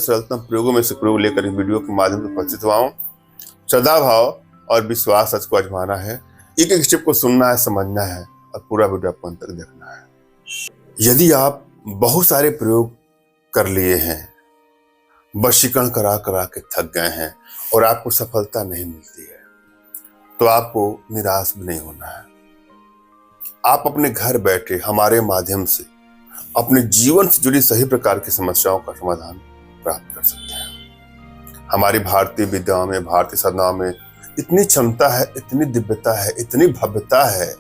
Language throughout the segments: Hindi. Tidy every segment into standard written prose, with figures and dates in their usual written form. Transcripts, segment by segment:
सरलतम प्रयोगों में से प्रयोग लेकर इस वीडियो के माध्यम से उपस्थित हुआ हूँ। श्रद्धा भाव और विश्वास सच को आजमाना है, एक एक स्टेप को सुनना है, समझना है और पूरा वीडियो आपको अंत तक देखना है। यदि आप बहुत सारे प्रयोग कर लिए हैं, वशीकरण करा करा के थक गए हैं और आपको सफलता नहीं मिलती है, तो आपको निराश भी नहीं होना है। आप अपने घर बैठे हमारे माध्यम से अपने जीवन से जुड़ी सही प्रकार की समस्याओं का समाधान प्राप्त कर सकते हैं। हमारी भारतीय विद्याओं में, भारतीय साधनाओं में इतनी क्षमता है, इतनी दिव्यता है, इतनी भव्यता है,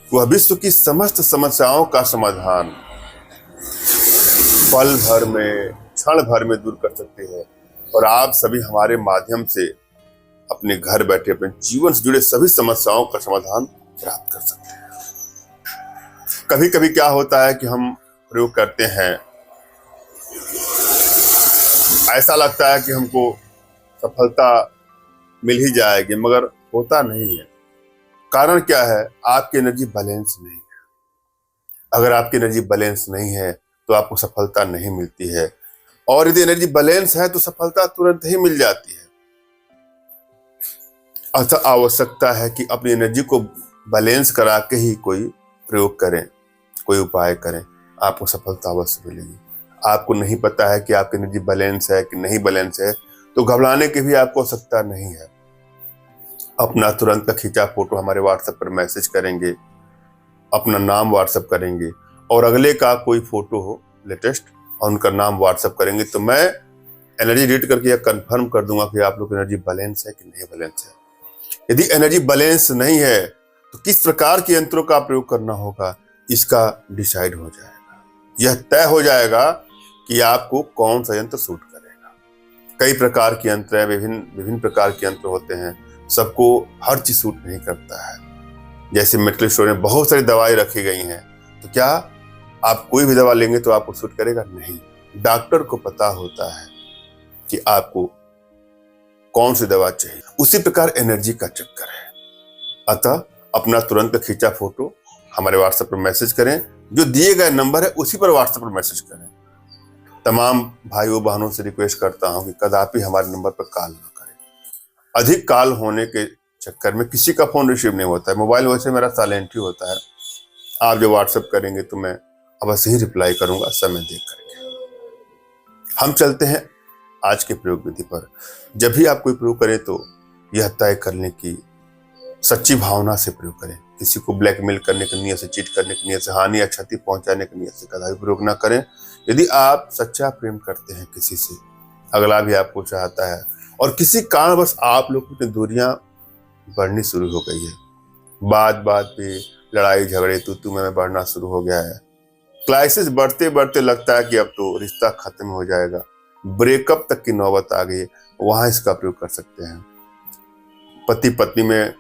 वह विश्व की समस्त समस्याओं का समाधान पल भर में, क्षण भर में दूर कर सकती है। और आप सभी हमारे माध्यम से अपने घर बैठे अपने जीवन से जुड़े सभी समस्याओं का समाधान प्राप्त कर सकते हैं। कभी कभी क्या होता है कि हम प्रयोग करते हैं, ऐसा लगता है कि हमको सफलता मिल ही जाएगी, मगर होता नहीं है। कारण क्या है? आपकी एनर्जी बैलेंस नहीं है। अगर आपकी एनर्जी बैलेंस नहीं है तो आपको सफलता नहीं मिलती है, और यदि एनर्जी बैलेंस है तो सफलता तुरंत ही मिल जाती है। अतः आवश्यकता है कि अपनी एनर्जी को बैलेंस करा के ही कोई प्रयोग करें, कोई उपाय करें, आपको सफलता अवश्य मिलेगी। आपको नहीं पता है कि आपकी एनर्जी बैलेंस है कि नहीं बैलेंस है, तो घबराने की भी आपको आवश्यकता नहीं है। अपना तुरंत का खींचा फोटो हमारे व्हाट्सएप पर मैसेज करेंगे, अपना नाम व्हाट्सएप करेंगे और अगले का कोई फोटो हो लेटेस्ट और उनका नाम व्हाट्सएप करेंगे, तो मैं एनर्जी रीड करके यह कंफर्म कर दूंगा कि आप लोग एनर्जी बैलेंस है कि नहीं बैलेंस है। यदि एनर्जी बैलेंस नहीं है तो किस प्रकार के यंत्रों का प्रयोग करना होगा, इसका डिसाइड हो जाएगा। यह तय हो जाएगा कि आपको कौन सा यंत्र सूट करेगा। कई प्रकार के यंत्र हैं, विभिन्न प्रकार के यंत्र होते हैं, सबको हर चीज सूट नहीं करता है। जैसे मेडिकल स्टोर में बहुत सारी दवाई रखी गई हैं, तो क्या आप कोई भी दवा लेंगे तो आपको सूट करेगा? नहीं। डॉक्टर को पता होता है कि आपको कौन सी दवा चाहिए। उसी प्रकार एनर्जी का चक्कर है। अतः अपना तुरंत खींचा फोटो हमारे व्हाट्सएप पर मैसेज करें, जो दिए गए नंबर है उसी पर व्हाट्सएप पर मैसेज करें। तमाम भाइयों बहनों से रिक्वेस्ट करता हूं कि कदापि हमारे नंबर पर कॉल ना करें। अधिक कॉल होने के चक्कर में किसी का फोन रिसीव नहीं होता है। मोबाइल वैसे मेरा साइलेंट ही होता है। आप जो व्हाट्सएप करेंगे तो मैं अवश्य ही रिप्लाई करूंगा समय देख करके। हम चलते हैं आज के प्रयोग विधि पर। जब भी आप कोई प्रयोग करें तो यह तय करने की सच्ची भावना से प्रयोग करें। किसी को ब्लैकमेल करने की नीयत से, चीट करने की नीयत से, हानि या क्षति पहुंचाने की नीयत से कदापि प्रयोग ना करें। यदि आप सच्चा प्रेम करते हैं किसी से, अगला भी आपको चाहता है और किसी कारणवश आप लोगों की दूरियां बढ़नी शुरू हो गई है, बात बात पे लड़ाई झगड़े तू में बढ़ना शुरू हो गया है, क्राइसिस बढ़ते बढ़ते लगता है कि अब तो रिश्ता खत्म हो जाएगा, ब्रेकअप तक की नौबत आ गई है, वहां इसका प्रयोग कर सकते हैं। पति पत्नी में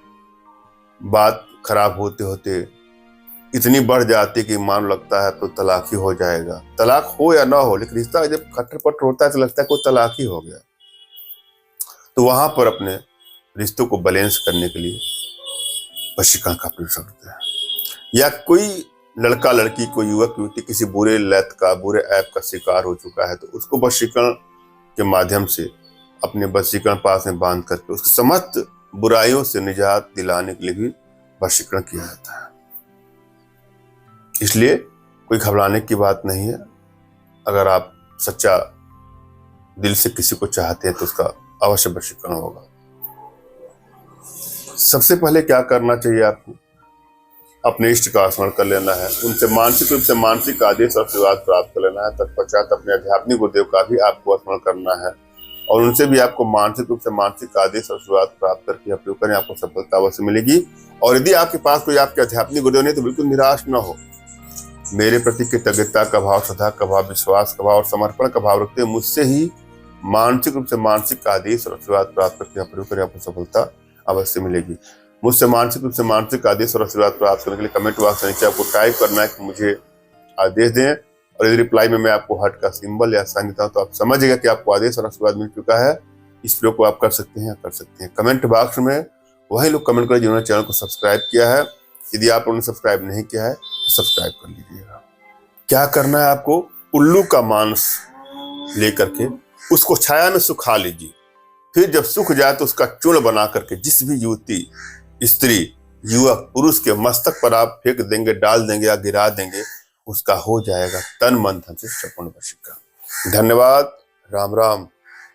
बात खराब होते होते इतनी बढ़ जाती कि मान लगता है तो तलाक ही हो जाएगा। तलाक हो या ना हो, लेकिन रिश्ता जब खट्टर पट्टर होता है तो लगता है कोई तलाक ही हो गया। तो वहां पर अपने रिश्तों को बैलेंस करने के लिए वशीकरण का प्रयोग करते हैं। या कोई लड़का लड़की, कोई युवक युवती किसी बुरे लत का, बुरे ऐप का शिकार हो चुका है, तो उसको वशीकरण के माध्यम से अपने वशीकरण पास में बांध करके उसकी समस्त बुराइयों से निजात दिलाने के लिए भी वशीकरण किया जाता है। इसलिए कोई घबराने की बात नहीं है। अगर आप सच्चा दिल से किसी को चाहते हैं तो उसका अवश्य वशीकरण होगा। सबसे पहले क्या करना चाहिए आपको? अपने इष्ट का स्मरण कर लेना है, उनसे मानसिक रूप से मानसिक आदेश और आशीर्वाद प्राप्त कर लेना है। तत्पश्चात अपने आध्यात्मिक गुरुदेव का भी आपको स्मरण करना है और उनसे भी आपको मानसिक रूप से मानसिक आदेश और आशीर्वाद प्राप्त करके प्रयोग करें, आपको सफलता अवश्य मिलेगी। और यदि आपके पास कोई आपके आध्यात्मिक गुरुदेव नहीं तो बिल्कुल निराश न हो। मेरे प्रति कृतज्ञता का भाव, श्रद्धा का भाव, विश्वास का भाव और समर्पण का भाव रखते हुए मुझसे ही मानसिक रूप से मानसिक आदेश और आशीर्वाद प्राप्त करके प्रयोग करें, आपको सफलता अवश्य मिलेगी। मुझसे मानसिक रूप से मानसिक आदेश और आशीर्वाद प्राप्त करने के लिए कमेंट बॉक्स में नीचे आपको टाइप करना है कि मुझे आदेश दें, और यदि रिप्लाई में मैं आपको हार्ट का सिंबल या साइन देता हूं तो आप समझिएगा कि आपको आदेश और आशीर्वाद मिल चुका है। इस प्रयोग को आप कर सकते हैं, कर सकते हैं। कमेंट बॉक्स में वही लोग कमेंट करें जिन्होंने चैनल को सब्सक्राइब किया है। यदि आप लोगों ने सब्सक्राइब नहीं किया है तो सब्सक्राइब कर लीजिएगा। क्या करना है आपको? उल्लू का मांस लेकर के उसको छाया में सुखा लीजिए। फिर जब सूख जाए तो उसका चूर्ण बना करके जिस भी युवती, स्त्री, युवक, पुरुष के मस्तक पर आप फेंक देंगे, डाल देंगे या गिरा देंगे, उसका हो जाएगा तन मन धन से संपूर्ण वशीकरण। धन्यवाद। राम राम।